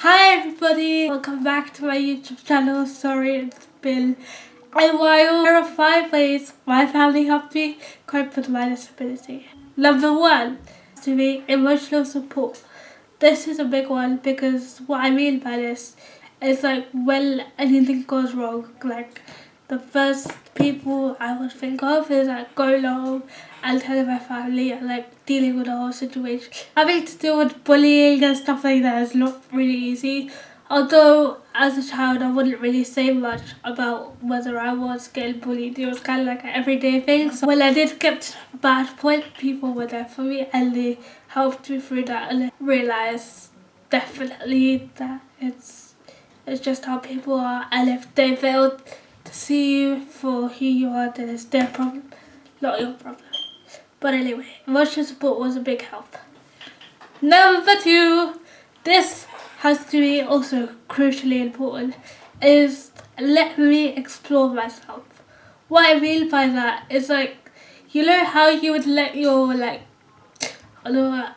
Hi everybody, welcome back to my YouTube channel. Sorry it's been a while. There are 5 ways my family helped me cope with my disability. Number 1 is to be emotional support. This is a big one because what I mean by this is like when anything goes wrong, like the first people I would think of is like going home and telling my family and like dealing with the whole situation. Having to deal with bullying and stuff like that is not really easy. Although as a child I wouldn't really say much about whether I was getting bullied. It was kind of like an everyday thing. So when I did get to a bad point, people were there for me and they helped me through that, and I realised definitely that it's just how people are, and if they fail to see you for who you are, then it's their problem, not your problem. But anyway, emotional support was a big help. Number 2, this has to be also crucially important, is let me explore myself. What I mean by that is like, you know how you would let your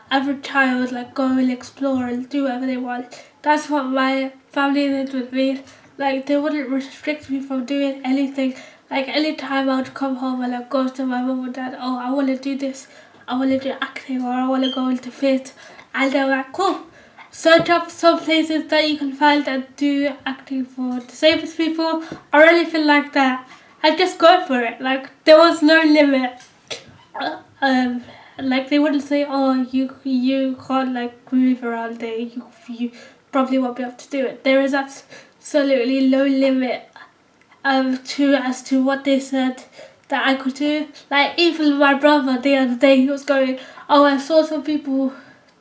average child go and explore and do whatever they want. That's what my family did with me. Like they wouldn't restrict me from doing anything. Like anytime I would come home and I'd go to my mum and dad, oh I want to do this, I want to do acting, or I want to go into theatre, and they were like, cool, search up some places that you can find that do acting for disabled people or anything like that, and just go for it. Like there was no limit. Like they wouldn't say, oh you can't move around there, you probably won't be able to do it. There is absolutely no limit as to what they said that I could do. Like even my brother the other day, he was going, oh I saw some people,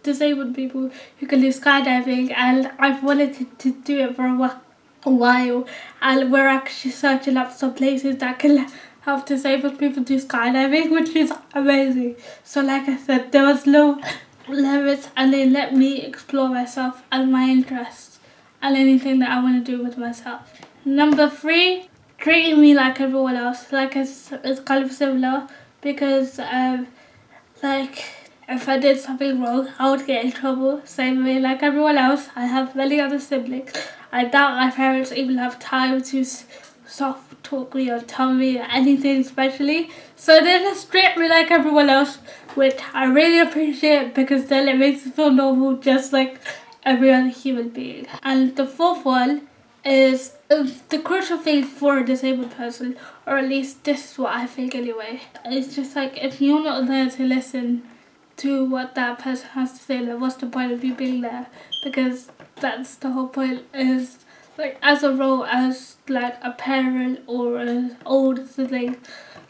disabled people who can do skydiving, and I've wanted to do it for a while, and we're actually searching up some places that can help disabled people do skydiving, which is amazing. So like I said, there was no limits, and they let me explore myself and my interests and anything that I want to do with myself. Number 3, treating me like everyone else. Like it's kind of similar because like if I did something wrong, I would get in trouble. Same way like everyone else. I have many other siblings. I doubt my parents even have time to soft talk me or tell me anything especially. So they just treat me like everyone else, which I really appreciate because then it makes me feel normal just like every other human being. And the 4th one is the crucial thing for a disabled person, or at least this is what I think anyway. It's just like if you're not there to listen to what that person has to say, then what's the point of you being there? Because that's the whole point, is like as a role as like a parent or an older sibling,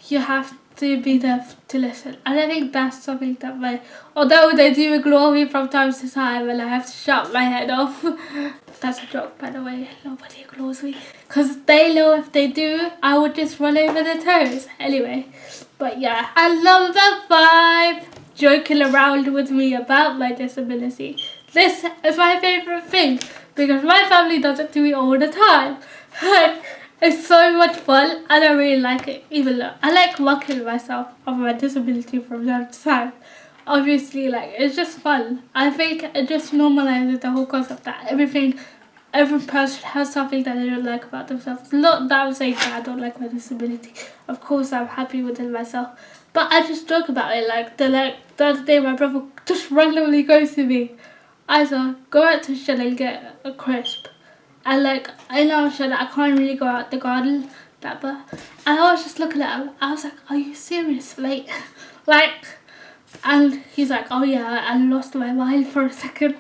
you have to be there to listen. And I think that's something that although they do ignore me from time to time and I have to shut my head off, that's a joke by the way, nobody ignores me, because they know if they do, I would just run over their toes. Anyway, but yeah. And number 5, joking around with me about my disability. This is my favourite thing because my family does it to me all the time. It's so much fun and I really like it, even though I like mocking myself of my disability from time to time. Obviously, it's just fun. I think it just normalizes the whole concept that every person has something that they don't like about themselves. Not that I'm saying that I don't like my disability. Of course I'm happy with it myself. But I just joke about it. The other day my brother just randomly goes to me, Ayzah, go out to the shed and get a crisp. And I know shed I can't really go out the garden that but and I was just looking at him. I was like, are you serious, mate? And he's like, oh yeah, I lost my mind for a second.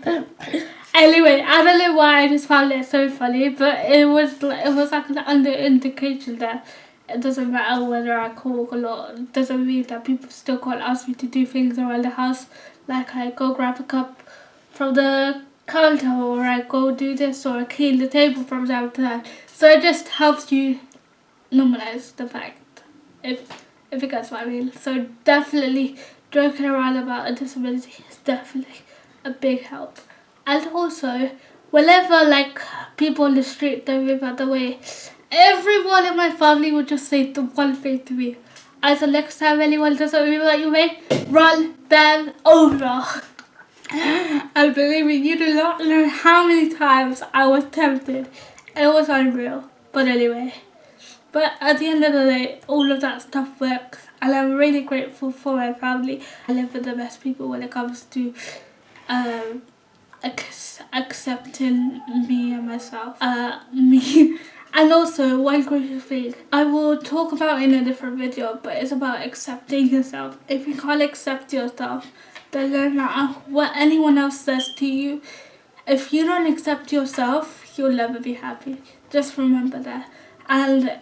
Anyway, I don't know why I just found it so funny, but it was like an under indication that it doesn't matter whether I cook or not. It doesn't mean that people still can't ask me to do things around the house, like I go grab a cup from the counter, or I go do this, or I clean the table from time to time. So it just helps you normalize the fact, if you guys what I mean. So definitely joking around about a disability is definitely a big help. And also, whenever people on the street don't move out the way, everyone in my family would just say the one thing to me: as the next time anyone doesn't move out your way, run them over. And believe me, you do not know how many times I was tempted. It was unreal. But anyway. But at the end of the day, all of that stuff works. And I'm really grateful for my family. I live with the best people when it comes to accepting me and myself. Me. And also, one crucial thing I will talk about in a different video, but it's about accepting yourself. If you can't accept yourself, then no matter what anyone else says to you, if you don't accept yourself, you'll never be happy. Just remember that. And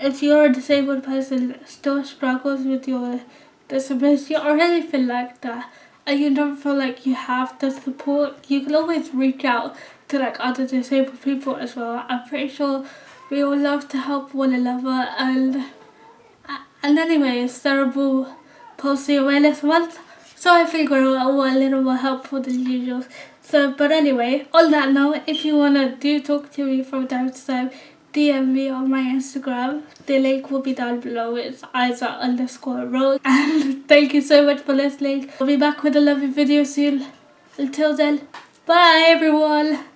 if you're a disabled person that still struggles with your disability or anything like that, and you don't feel like you have the support, you can always reach out to like other disabled people as well. I'm pretty sure we all love to help one another. And anyway, it's Cerebral Palsy Awareness Month, so I figured I want a little more helpful than usual. So, but anyway, on that note, if you wanna talk to me from time to time, DM me on my Instagram. The link will be down below. It's Ayzah_Rose. And thank you so much for listening. I'll be back with a lovely video soon. Until then, bye everyone.